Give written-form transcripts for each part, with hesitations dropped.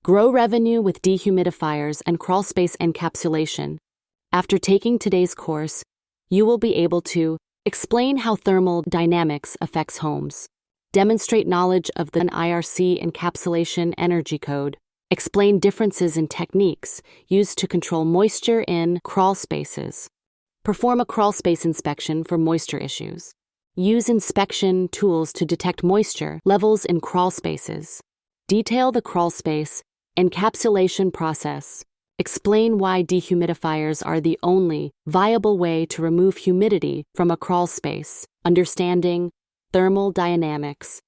Grow revenue with dehumidifiers and crawlspace encapsulation. After taking today's course, you will be able to explain how thermal dynamics affects homes, demonstrate knowledge of the IRC encapsulation energy code, explain differences in techniques used to control moisture in crawlspaces, perform a crawlspace inspection for moisture issues, use inspection tools to detect moisture levels in crawlspaces, detail the crawlspace encapsulation process, explain why dehumidifiers are the only viable way to remove humidity from a crawlspace, understanding thermal dynamics.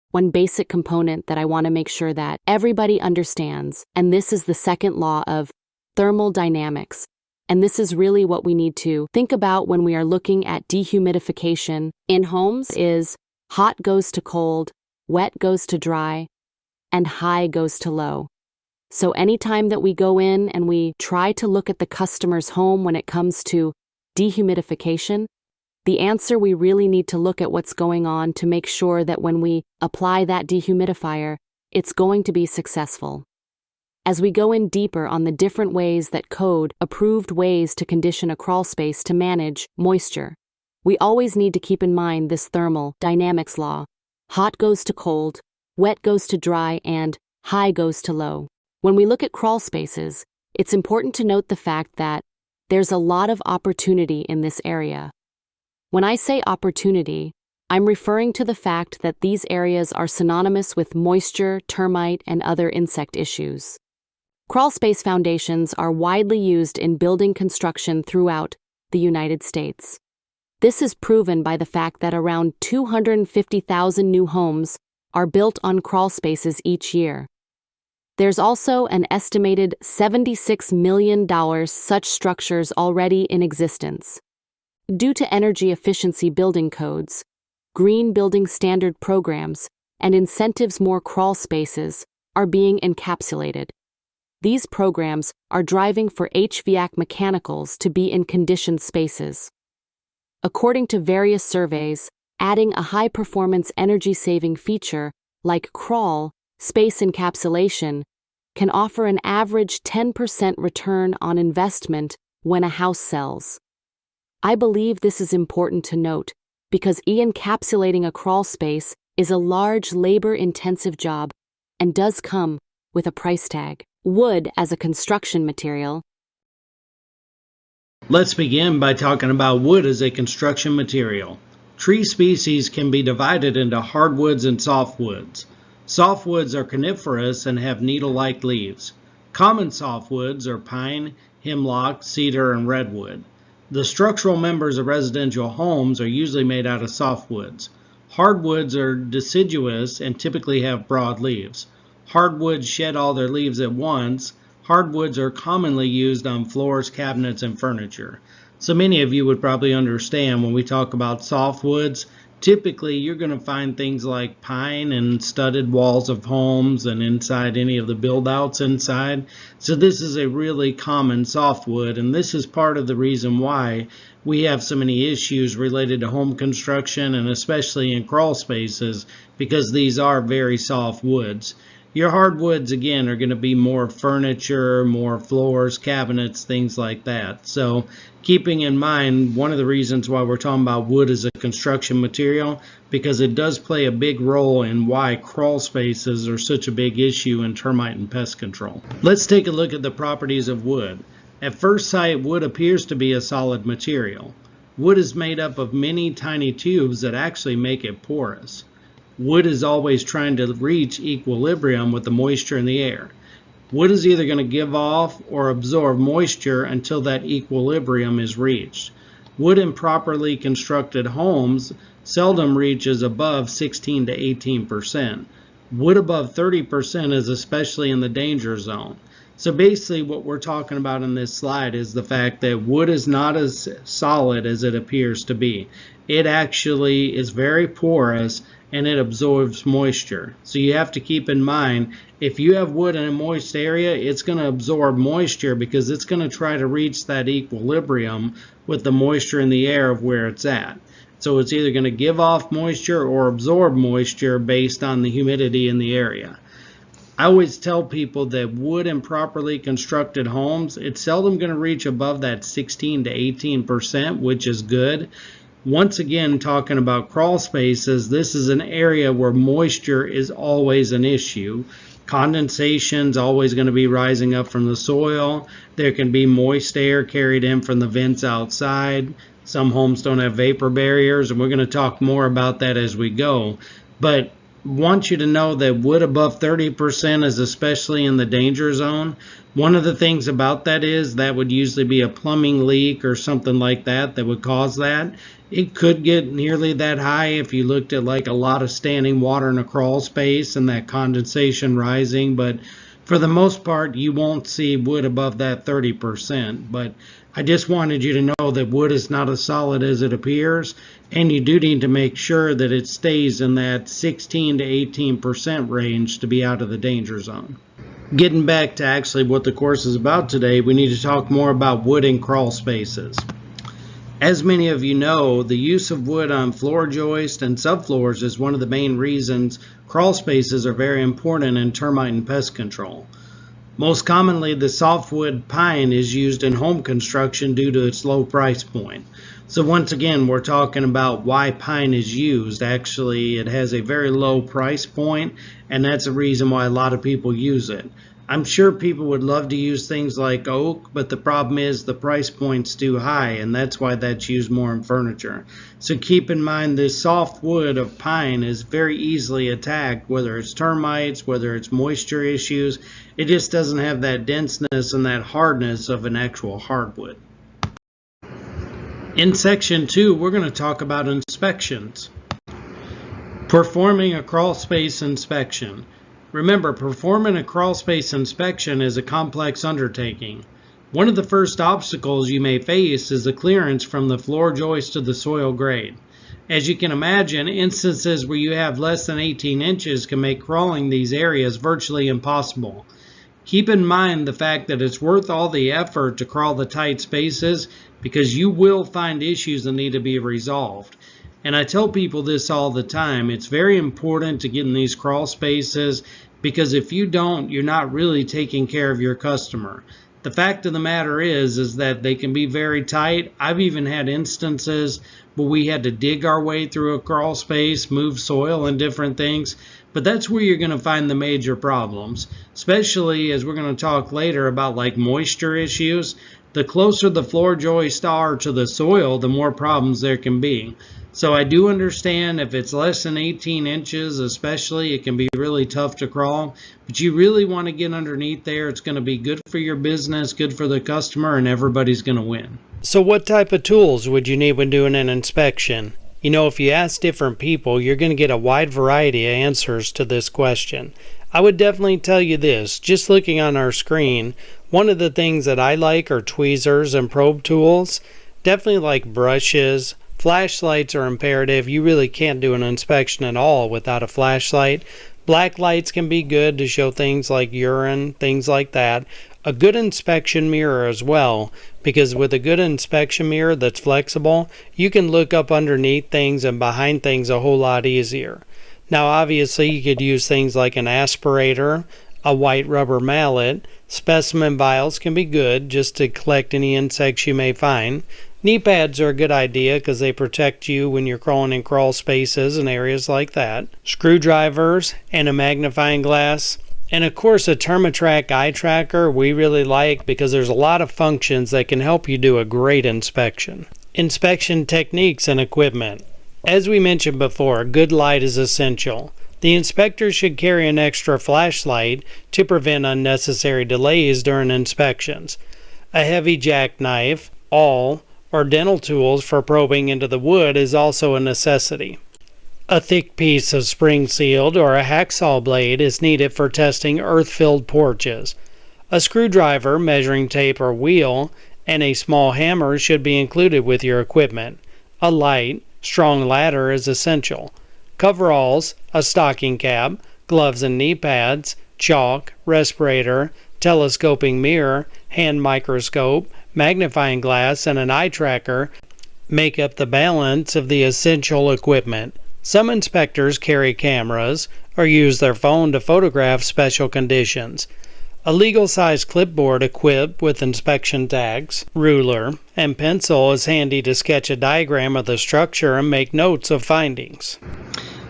One basic component that I want to make sure that everybody understands, and this is the second law of thermal dynamics, and this is really what we need to think about when we are looking at dehumidification in homes, is hot goes to cold, wet goes to dry, and high goes to low. So anytime that we go in and we try to look at the customer's home when it comes to dehumidification, the answer, we really need to look at what's going on to make sure that when we apply that dehumidifier, it's going to be successful. As we go in deeper on the different ways that code approved ways to condition a crawlspace to manage moisture, we always need to keep in mind this thermal dynamics law. Hot goes to cold, wet goes to dry, and high goes to low. When we look at crawlspaces, it's important to note the fact that there's a lot of opportunity in this area. When I say opportunity, I'm referring to the fact that these areas are synonymous with moisture, termite, and other insect issues. Crawlspace foundations are widely used in building construction throughout the United States. This is proven by the fact that around 250,000 new homes are built on crawlspaces each year. There's also an estimated $76 million such structures already in existence. Due to energy efficiency building codes, green building standard programs, and incentives, more crawlspaces are being encapsulated. These programs are driving for HVAC mechanicals to be in conditioned spaces. According to various surveys, adding a high-performance energy-saving feature like crawl space encapsulation can offer an average 10% return on investment when a house sells. I believe this is important to note because encapsulating a crawl space is a large labor-intensive job and does come with a price tag. Wood as a construction material. Let's begin by talking about wood as a construction material. Tree species can be divided into hardwoods and softwoods. Softwoods are coniferous and have needle-like leaves. Common softwoods are pine, hemlock, cedar, and redwood. The structural members of residential homes are usually made out of softwoods. Hardwoods are deciduous and typically have broad leaves. Hardwoods shed all their leaves at once. Hardwoods are commonly used on floors, cabinets, and furniture. So many of you would probably understand when we talk about softwoods, typically you're going to find things like pine and studded walls of homes and inside any of the build-outs inside. So this is a really common softwood, and this is part of the reason why we have so many issues related to home construction and especially in crawl spaces, because these are very soft woods. Your hardwoods, again, are going to be more furniture, more floors, cabinets, things like that. So keeping in mind, one of the reasons why we're talking about wood as a construction material, because it does play a big role in why crawl spaces are such a big issue in termite and pest control. Let's take a look at the properties of wood. At first sight, wood appears to be a solid material. Wood is made up of many tiny tubes that actually make it porous. Wood is always trying to reach equilibrium with the moisture in the air. Wood is either going to give off or absorb moisture until that equilibrium is reached. Wood in properly constructed homes seldom reaches above 16 to 18%. Wood above 30% is especially in the danger zone. So basically what we're talking about in this slide is the fact that wood is not as solid as it appears to be. It actually is very porous and it absorbs moisture. So you have to keep in mind, if you have wood in a moist area, it's going to absorb moisture because it's going to try to reach that equilibrium with the moisture in the air of where it's at. So it's either going to give off moisture or absorb moisture based on the humidity in the area. I always tell people that wood in properly constructed homes, it's seldom going to reach above that 16 to 18%, which is good. Once again, talking about crawl spaces, this is an area where moisture is always an issue. Condensation is always going to be rising up from the soil. There can be moist air carried in from the vents outside. Some homes don't have vapor barriers, and we're going to talk more about that as we go. But want you to know that wood above 30% is especially in the danger zone. One of the things about that is that would usually be a plumbing leak or something like that that would cause that. It could get nearly that high if you looked at like a lot of standing water in a crawl space and that condensation rising, but for the most part you won't see wood above that 30%. But I just wanted you to know that wood is not as solid as it appears, and you do need to make sure that it stays in that 16 to 18% range to be out of the danger zone. Getting back to actually what the course is about today, we need to talk more about wood in crawl spaces. As many of you know, the use of wood on floor joists and subfloors is one of the main reasons crawl spaces are very important in termite and pest control. Most commonly, the softwood pine is used in home construction due to its low price point. So once again, we're talking about why pine is used. Actually, it has a very low price point, and that's the reason why a lot of people use it. I'm sure people would love to use things like oak, but the problem is the price point's too high, and that's why that's used more in furniture. So keep in mind this soft wood of pine is very easily attacked, whether it's termites, whether it's moisture issues. It just doesn't have that denseness and that hardness of an actual hardwood. In section 2, we're going to talk about inspections. Performing a crawl space inspection. Remember, performing a crawl space inspection is a complex undertaking. One of the first obstacles you may face is the clearance from the floor joist to the soil grade. As you can imagine, instances where you have less than 18 inches can make crawling these areas virtually impossible. Keep in mind the fact that it's worth all the effort to crawl the tight spaces because you will find issues that need to be resolved. And I tell people this all the time, it's very important to get in these crawl spaces because if you don't, you're not really taking care of your customer. The fact of the matter is that they can be very tight. I've even had instances where we had to dig our way through a crawl space, move soil and different things. But that's where you're going to find the major problems, especially as we're going to talk later about like moisture issues. The closer the floor joists are to the soil, the more problems there can be. So I do understand if it's less than 18 inches, especially, it can be really tough to crawl. But you really want to get underneath there. It's going to be good for your business, good for the customer, and everybody's going to win. So what type of tools would you need when doing an inspection? You know, if you ask different people, you're going to get a wide variety of answers to this question. I would definitely tell you this, just looking on our screen, one of the things that I like are tweezers and probe tools. Definitely like brushes. Flashlights are imperative. You really can't do an inspection at all without a flashlight. Black lights can be good to show things like urine, things like that. A good inspection mirror as well, because with a good inspection mirror that's flexible, you can look up underneath things and behind things a whole lot easier. Now obviously you could use things like an aspirator, a white rubber mallet. Specimen vials can be good just to collect any insects you may find. Knee pads are a good idea because they protect you when you're crawling in crawl spaces and areas like that. Screwdrivers and a magnifying glass. And of course a Termitrak eye tracker we really like because there's a lot of functions that can help you do a great inspection. Inspection techniques and equipment. As we mentioned before, good light is essential. The inspector should carry an extra flashlight to prevent unnecessary delays during inspections. A heavy jackknife, awl, or dental tools for probing into the wood is also a necessity. A thick piece of spring-sealed or a hacksaw blade is needed for testing earth-filled porches. A screwdriver, measuring tape, or wheel, and a small hammer should be included with your equipment. A light, strong ladder is essential. Coveralls, a stocking cap, gloves and knee pads, chalk, respirator, telescoping mirror, hand microscope, magnifying glass, and an eye tracker make up the balance of the essential equipment. Some inspectors carry cameras or use their phone to photograph special conditions. A legal-sized clipboard equipped with inspection tags, ruler, and pencil is handy to sketch a diagram of the structure and make notes of findings.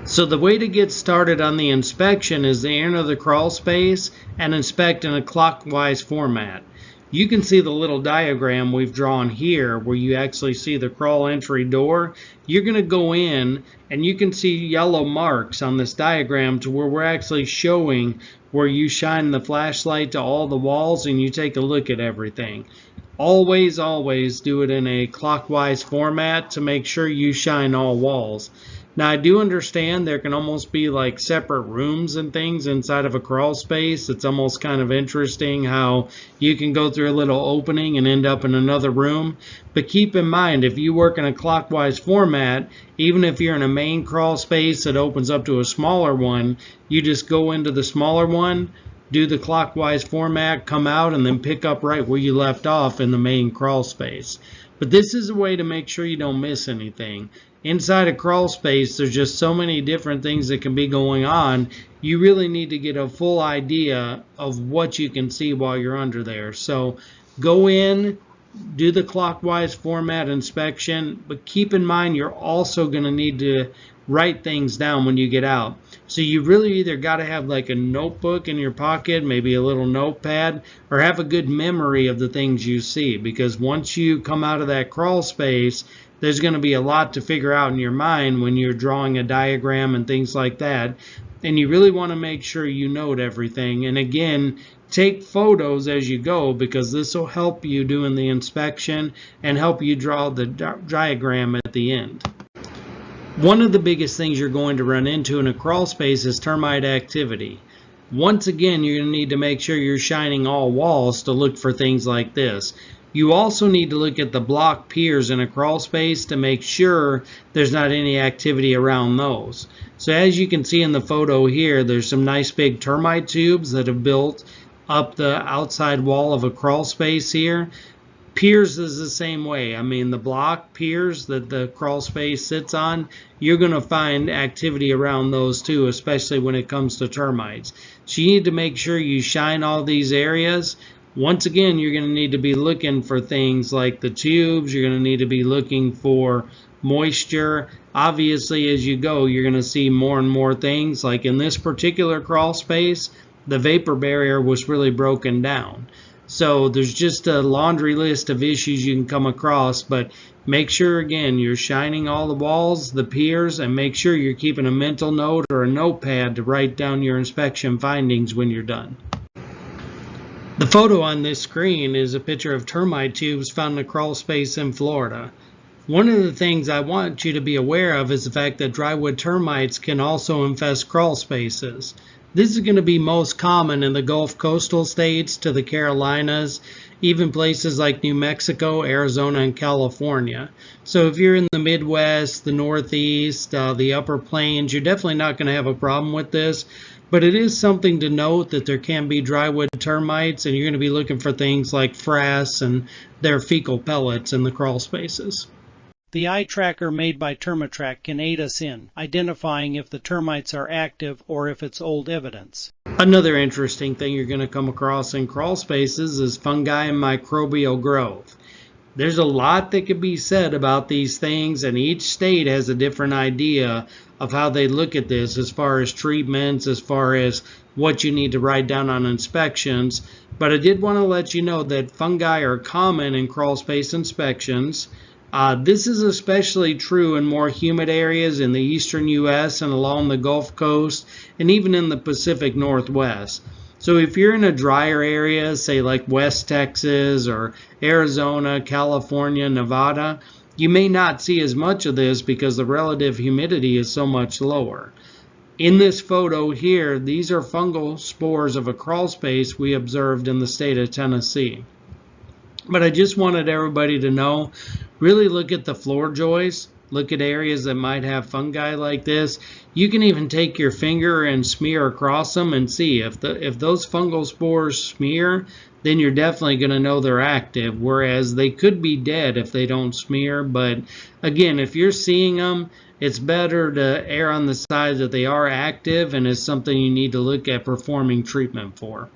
So the way to get started on the inspection is to enter the crawl space and inspect in a clockwise format. You can see the little diagram we've drawn here where you actually see the crawl entry door. You're going to go in and you can see yellow marks on this diagram to where we're actually showing where you shine the flashlight to all the walls and you take a look at everything. Always do it in a clockwise format to make sure you shine all walls. Now, I do understand there can almost be like separate rooms and things inside of a crawl space. It's almost kind of interesting how you can go through a little opening and end up in another room. But keep in mind, if you work in a clockwise format, even if you're in a main crawl space that opens up to a smaller one, you just go into the smaller one, do the clockwise format, come out, and then pick up right where you left off in the main crawl space. But this is a way to make sure you don't miss anything. Inside a crawl space, there's just so many different things that can be going on. You really need to get a full idea of what you can see while you're under there. So go in, do the clockwise format inspection, but keep in mind you're also going to need to write things down when you get out. So you really either got to have like a notebook in your pocket, maybe a little notepad, or have a good memory of the things you see, because once you come out of that crawl space, there's going to be a lot to figure out in your mind when you're drawing a diagram and things like that. And you really want to make sure you note everything. And again, take photos as you go, because this will help you doing the inspection and help you draw the diagram at the end. One of the biggest things you're going to run into in a crawl space is termite activity. Once again, you're going to need to make sure you're shining all walls to look for things like this. You also need to look at the block piers in a crawl space to make sure there's not any activity around those. So as you can see in the photo here, there's some nice big termite tubes that have built up the outside wall of a crawl space here. Piers is the same way. I mean, the block piers that the crawl space sits on, you're going to find activity around those too, especially when it comes to termites. So you need to make sure you shine all these areas. Once again, you're going to need to be looking for things like the tubes. You're going to need to be looking for moisture. Obviously, as you go, you're going to see more and more things. Like in this particular crawl space, the vapor barrier was really broken down. So there's just a laundry list of issues you can come across, but make sure, again, you're shining all the walls, the piers, and make sure you're keeping a mental note or a notepad to write down your inspection findings when you're done. The photo on this screen is a picture of termite tubes found in a crawl space in Florida. One of the things I want you to be aware of is the fact that drywood termites can also infest crawl spaces. This is going to be most common in the Gulf coastal states to the Carolinas, even places like New Mexico, Arizona, and California. So if you're in the Midwest, the Northeast, the Upper Plains, you're definitely not going to have a problem with this. But it is something to note that there can be drywood termites, and you're going to be looking for things like frass and their fecal pellets in the crawl spaces. The eye tracker made by Termatrack can aid us in identifying if the termites are active or if it's old evidence. Another interesting thing you're going to come across in crawl spaces is fungi and microbial growth. There's a lot that could be said about these things, and each state has a different idea of how they look at this as far as treatments, as far as what you need to write down on inspections. But I did want to let you know that fungi are common in crawl space inspections. This is especially true in more humid areas in the eastern U.S. and along the Gulf Coast and even in the Pacific Northwest. So if you're in a drier area, say like West Texas or Arizona, California, Nevada, you may not see as much of this because the relative humidity is so much lower. In this photo here, these are fungal spores of a crawl space we observed in the state of Tennessee. But I just wanted everybody to know, really look at the floor joists. look at areas that might have fungi like this. You can even take your finger and smear across them and see if those fungal spores smear, then you're definitely going to know they're active, whereas they could be dead if they don't smear. But again, if you're seeing them, it's better to err on the side that they are active and is something you need to look at performing treatment for.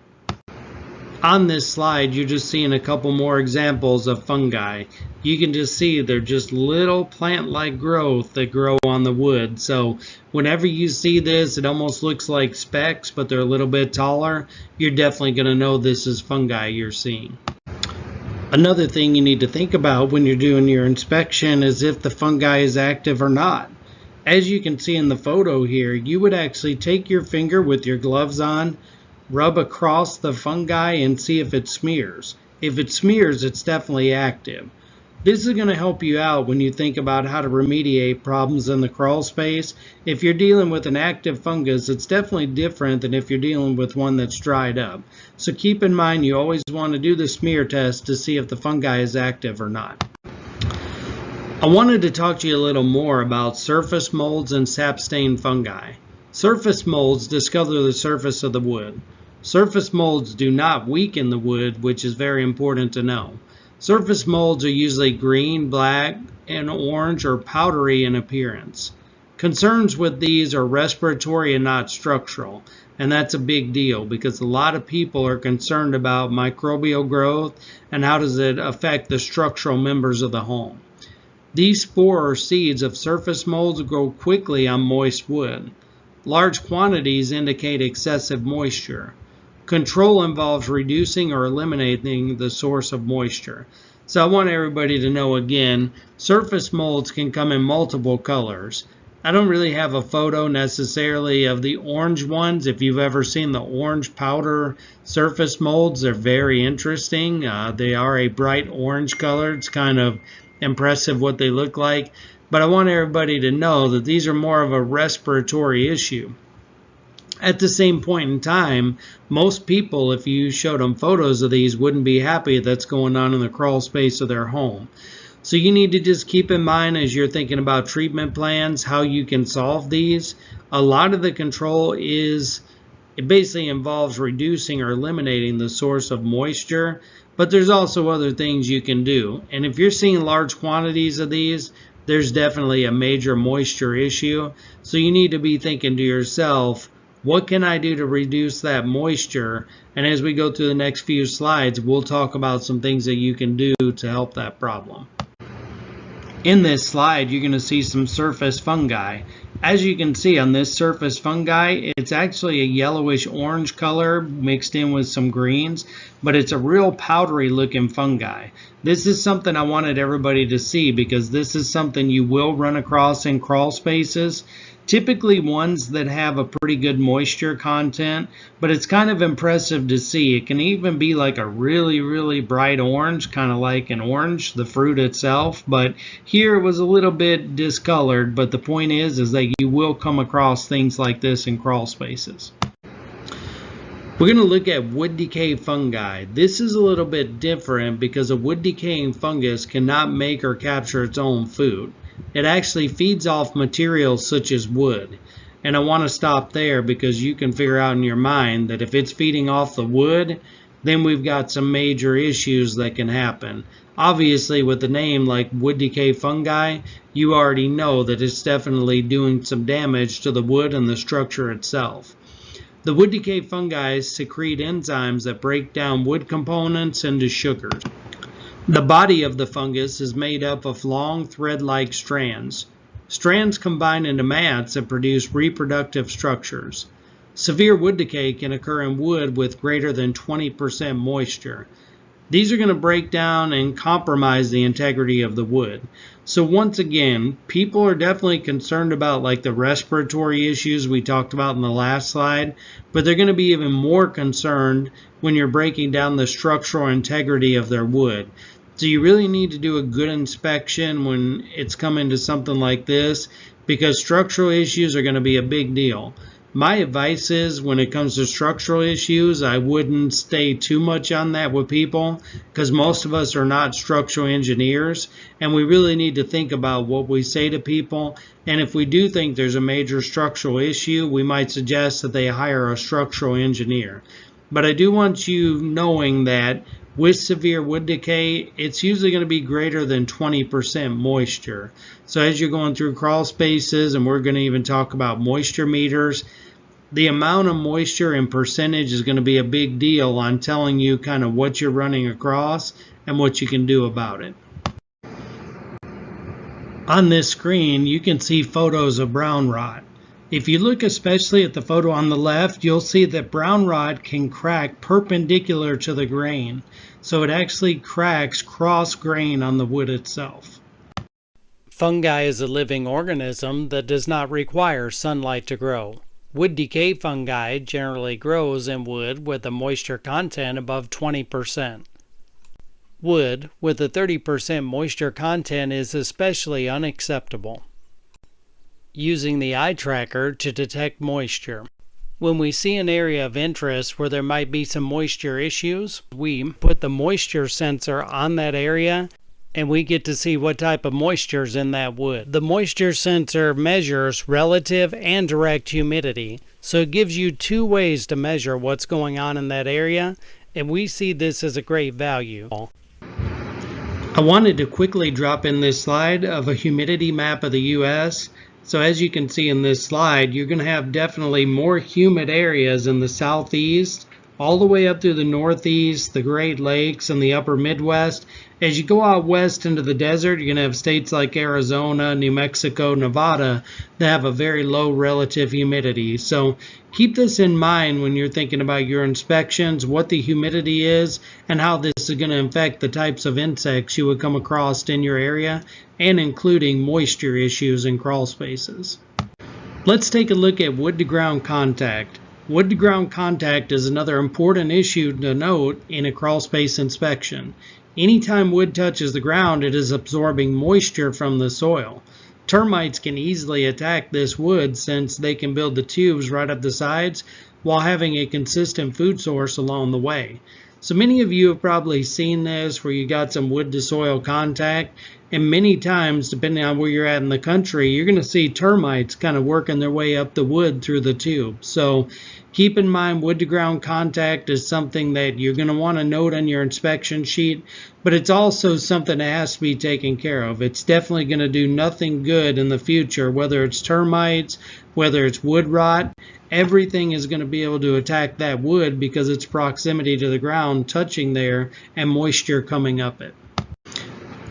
On this slide, you're just seeing a couple more examples of fungi. You can just see they're just little plant-like growth that grow on the wood. So whenever you see this, it almost looks like specks, but they're a little bit taller. You're definitely going to know this is fungi you're seeing. Another thing you need to think about when you're doing your inspection is if the fungi is active or not. As you can see in the photo here, you would actually take your finger with your gloves on, rub across the fungi and see if it smears. If it smears, it's definitely active. This is going to help you out when you think about how to remediate problems in the crawl space. If you're dealing with an active fungus, it's definitely different than if you're dealing with one that's dried up. So keep in mind you always want to do the smear test to see if the fungi is active or not. I wanted to talk to you a little more about surface molds and sap stain fungi. Surface molds discolor the surface of the wood. Surface molds do not weaken the wood, which is very important to know. Surface molds are usually green, black, and orange or powdery in appearance. Concerns with these are respiratory and not structural, and that's a big deal because a lot of people are concerned about microbial growth and how does it affect the structural members of the home. These spore or seeds of surface molds grow quickly on moist wood. Large quantities indicate excessive moisture. Control involves reducing or eliminating the source of moisture. So I want everybody to know again, surface molds can come in multiple colors. I don't really have a photo necessarily of the orange ones. If you've ever seen the orange powder surface molds, they're very interesting. They are a bright orange color. It's kind of impressive what they look like. But I want everybody to know that these are more of a respiratory issue. At the same point in time, most people, if you showed them photos of these, wouldn't be happy that's going on in the crawl space of their home. So you need to just keep in mind as you're thinking about treatment plans, how you can solve these. A lot of the control it basically involves reducing or eliminating the source of moisture, but there's also other things you can do. And if you're seeing large quantities of these, there's definitely a major moisture issue. So you need to be thinking to yourself, what can I do to reduce that moisture? And as we go through the next few slides, we'll talk about some things that you can do to help that problem. In this slide, you're going to see some surface fungi. As you can see on this surface fungi, it's actually a yellowish orange color mixed in with some greens, but it's a real powdery looking fungi. This is something I wanted everybody to see because this is something you will run across in crawl spaces. Typically ones that have a pretty good moisture content, but it's kind of impressive to see. It can even be like a really, really bright orange, kind of like an orange, the fruit itself, but here it was a little bit discolored. But the point is that you will come across things like this in crawl spaces. We're going to look at wood decay fungi. This is a little bit different because a wood decaying fungus cannot make or capture its own food. It actually feeds off materials such as wood. And I want to stop there because you can figure out in your mind that if it's feeding off the wood, then we've got some major issues that can happen. Obviously, with the name like wood decay fungi, you already know that it's definitely doing some damage to the wood and the structure itself. The wood decay fungi secrete enzymes that break down wood components into sugars. The body of the fungus is made up of long thread-like strands. Strands combine into mats that produce reproductive structures. Severe wood decay can occur in wood with greater than 20% moisture. These are going to break down and compromise the integrity of the wood. So once again, people are definitely concerned about like the respiratory issues we talked about in the last slide, but they're going to be even more concerned when you're breaking down the structural integrity of their wood. So you really need to do a good inspection when it's coming to something like this because structural issues are going to be a big deal. My advice is when it comes to structural issues, I wouldn't stay too much on that with people because most of us are not structural engineers and we really need to think about what we say to people. And if we do think there's a major structural issue, we might suggest that they hire a structural engineer. But I do want you knowing that with severe wood decay, it's usually going to be greater than 20% moisture. So as you're going through crawl spaces, and we're going to even talk about moisture meters, the amount of moisture and percentage is going to be a big deal on telling you kind of what you're running across and what you can do about it. On this screen, you can see photos of brown rot. If you look especially at the photo on the left, you'll see that brown rot can crack perpendicular to the grain. So it actually cracks cross grain on the wood itself. Fungi is a living organism that does not require sunlight to grow. Wood decay fungi generally grows in wood with a moisture content above 20%. Wood with a 30% moisture content is especially unacceptable. Using the eye tracker to detect moisture. When we see an area of interest where there might be some moisture issues, we put the moisture sensor on that area and we get to see what type of moisture is in that wood. The moisture sensor measures relative and direct humidity, so it gives you two ways to measure what's going on in that area, and we see this as a great value. I wanted to quickly drop in this slide of a humidity map of the U.S. So as you can see in this slide, you're going to have definitely more humid areas in the southeast, all the way up through the northeast, the Great Lakes, and the upper Midwest. As you go out west into the desert, you're going to have states like Arizona, New Mexico, Nevada that have a very low relative humidity. So keep this in mind when you're thinking about your inspections, what the humidity is, and how this is going to affect the types of insects you would come across in your area, and including moisture issues in crawl spaces. Let's take a look at wood to ground contact. Wood to ground contact is another important issue to note in a crawl space inspection. Anytime wood touches the ground, it is absorbing moisture from the soil. Termites can easily attack this wood since they can build the tubes right up the sides while having a consistent food source along the way. So many of you have probably seen this where you got some wood to soil contact, and many times, depending on where you're at in the country, you're going to see termites kind of working their way up the wood through the tube. So keep in mind, wood to ground contact is something that you're going to want to note on your inspection sheet, but it's also something that has to be taken care of. It's definitely going to do nothing good in the future, whether it's termites, whether it's wood rot. Everything is going to be able to attack that wood because its proximity to the ground touching there and moisture coming up it.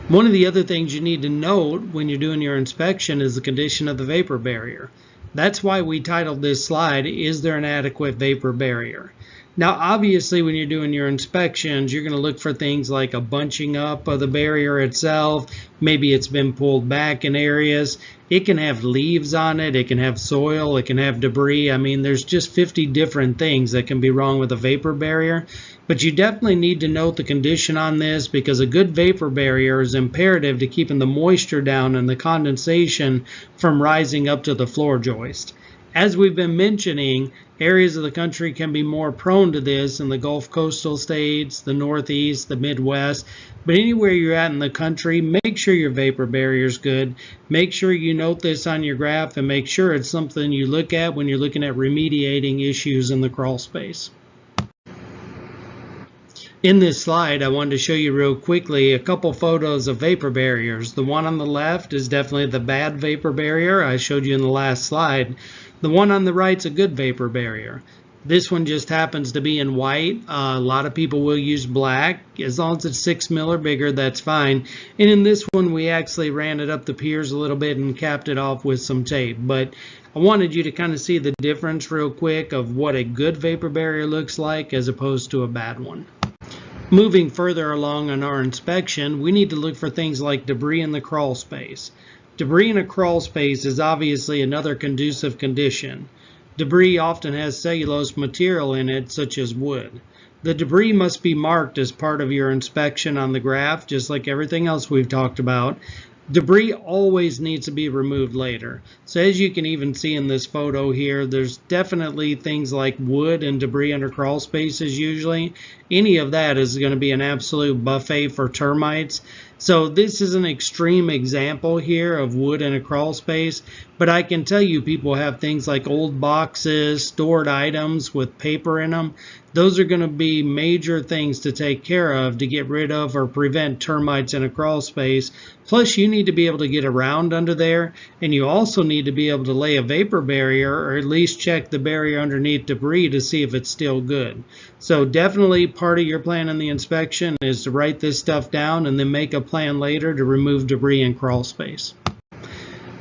One of the other things you need to note when you're doing your inspection is the condition of the vapor barrier. That's why we titled this slide, Is There an Adequate Vapor Barrier? Now obviously when you're doing your inspections, you're going to look for things like a bunching up of the barrier itself. Maybe it's been pulled back in areas. It can have leaves on it, it can have soil, it can have debris. I mean, there's just 50 different things that can be wrong with a vapor barrier. But you definitely need to note the condition on this because a good vapor barrier is imperative to keeping the moisture down and the condensation from rising up to the floor joist. As we've been mentioning, areas of the country can be more prone to this in the Gulf coastal states, the Northeast, the Midwest. But anywhere you're at in the country, make sure your vapor barrier is good. Make sure you note this on your graph and make sure it's something you look at when you're looking at remediating issues in the crawl space. In this slide, I wanted to show you real quickly a couple photos of vapor barriers. The one on the left is definitely the bad vapor barrier I showed you in the last slide. The one on the right is a good vapor barrier. This one just happens to be in white. A lot of people will use black. As long as it's 6 mil or bigger, that's fine. And in this one, we actually ran it up the piers a little bit and capped it off with some tape. But I wanted you to kind of see the difference real quick of what a good vapor barrier looks like as opposed to a bad one. Moving further along on our inspection, we need to look for things like debris in the crawl space. Debris in a crawl space is obviously another conducive condition. Debris often has cellulose material in it, such as wood. The debris must be marked as part of your inspection on the graph, just like everything else we've talked about. Debris always needs to be removed later. So as you can even see in this photo here, there's definitely things like wood and debris under crawl spaces usually. Any of that is going to be an absolute buffet for termites. So this is an extreme example here of wood in a crawl space, but I can tell you people have things like old boxes, stored items with paper in them. Those are going to be major things to take care of to get rid of or prevent termites in a crawl space. Plus, you need to be able to get around under there, and you also need to be able to lay a vapor barrier or at least check the barrier underneath debris to see if it's still good. So definitely part of your plan in the inspection is to write this stuff down and then make a plan later to remove debris in crawl space.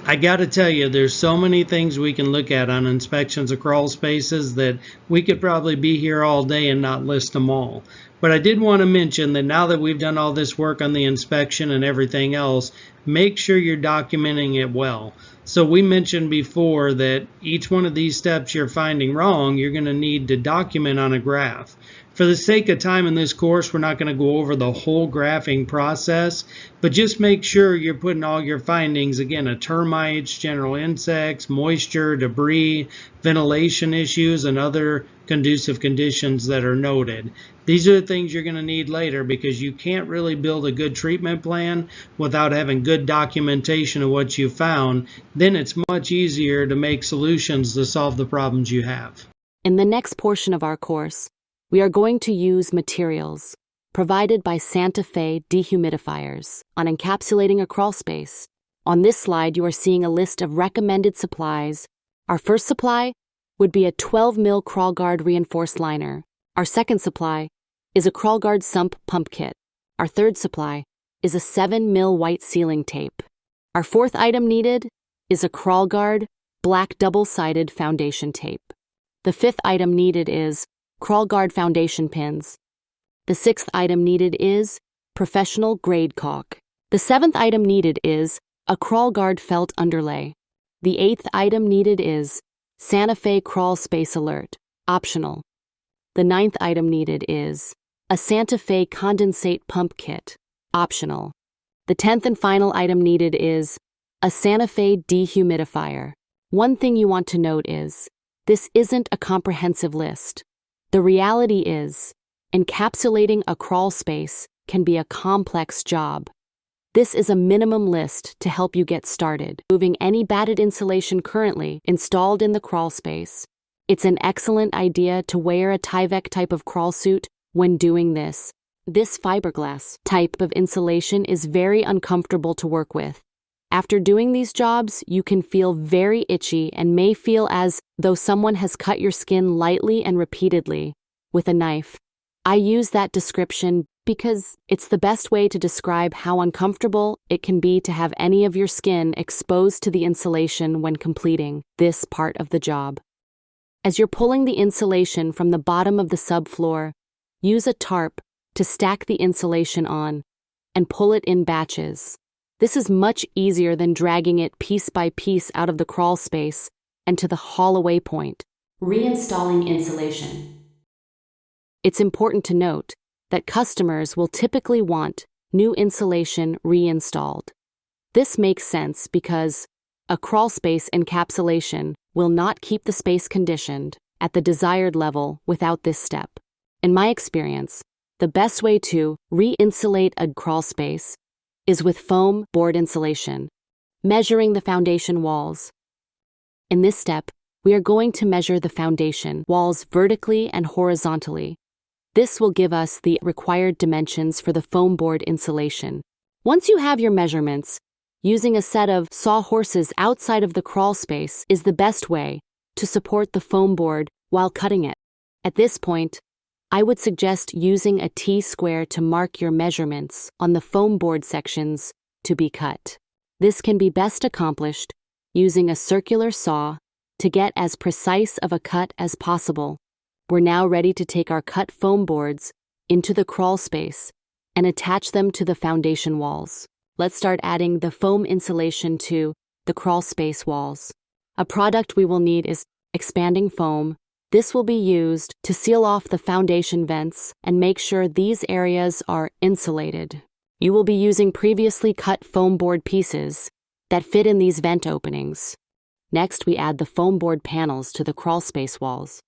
I got to tell you, there's so many things we can look at on inspections of crawl spaces that we could probably be here all day and not list them all. But I did want to mention that now that we've done all this work on the inspection and everything else, make sure you're documenting it well. So we mentioned before that each one of these steps you're finding wrong, you're going to need to document on a graph. For the sake of time in this course, we're not going to go over the whole graphing process, but just make sure you're putting all your findings, again, of termites, general insects, moisture, debris, ventilation issues, and other conducive conditions that are noted. These are the things you're going to need later because you can't really build a good treatment plan without having good documentation of what you found. Then it's much easier to make solutions to solve the problems you have. In the next portion of our course, we are going to use materials provided by Santa Fe dehumidifiers on encapsulating a crawl space. On this slide, you are seeing a list of recommended supplies. Our first supply would be a 12 mil CrawlGuard reinforced liner. Our second supply is a CrawlGuard sump pump kit. Our third supply is a 7 mil white sealing tape. Our fourth item needed is a CrawlGuard black double-sided foundation tape. The fifth item needed is CrawlGuard foundation pins. The sixth item needed is professional grade caulk. The seventh item needed is a CrawlGuard felt underlay. The eighth item needed is Santa Fe crawl space alert, optional. The ninth item needed is a Santa Fe condensate pump kit, optional. The 10th and final item needed is a Santa Fe dehumidifier. One thing you want to note is this isn't a comprehensive list. The reality is, encapsulating a crawl space can be a complex job. This is a minimum list to help you get started. Removing any batted insulation currently installed in the crawl space. It's an excellent idea to wear a Tyvek type of crawl suit when doing this. This fiberglass type of insulation is very uncomfortable to work with. After doing these jobs, you can feel very itchy and may feel as though someone has cut your skin lightly and repeatedly with a knife. I use that description because it's the best way to describe how uncomfortable it can be to have any of your skin exposed to the insulation when completing this part of the job. As you're pulling the insulation from the bottom of the subfloor, use a tarp to stack the insulation on and pull it in batches. This is much easier than dragging it piece by piece out of the crawl space and to the haul-away point. Reinstalling insulation. It's important to note that customers will typically want new insulation reinstalled. This makes sense because a crawl space encapsulation will not keep the space conditioned at the desired level without this step. In my experience, the best way to re-insulate a crawl space is with foam board insulation. Measuring the foundation walls. In this step, we are going to measure the foundation walls vertically and horizontally. This will give us the required dimensions for the foam board insulation. Once you have your measurements, using a set of sawhorses outside of the crawl space is the best way to support the foam board while cutting it. At this point, I would suggest using a T-square to mark your measurements on the foam board sections to be cut. This can be best accomplished using a circular saw to get as precise of a cut as possible. We're now ready to take our cut foam boards into the crawl space and attach them to the foundation walls. Let's start adding the foam insulation to the crawl space walls. A product we will need is expanding foam. This will be used to seal off the foundation vents and make sure these areas are insulated. You will be using previously cut foam board pieces that fit in these vent openings. Next, we add the foam board panels to the crawl space walls.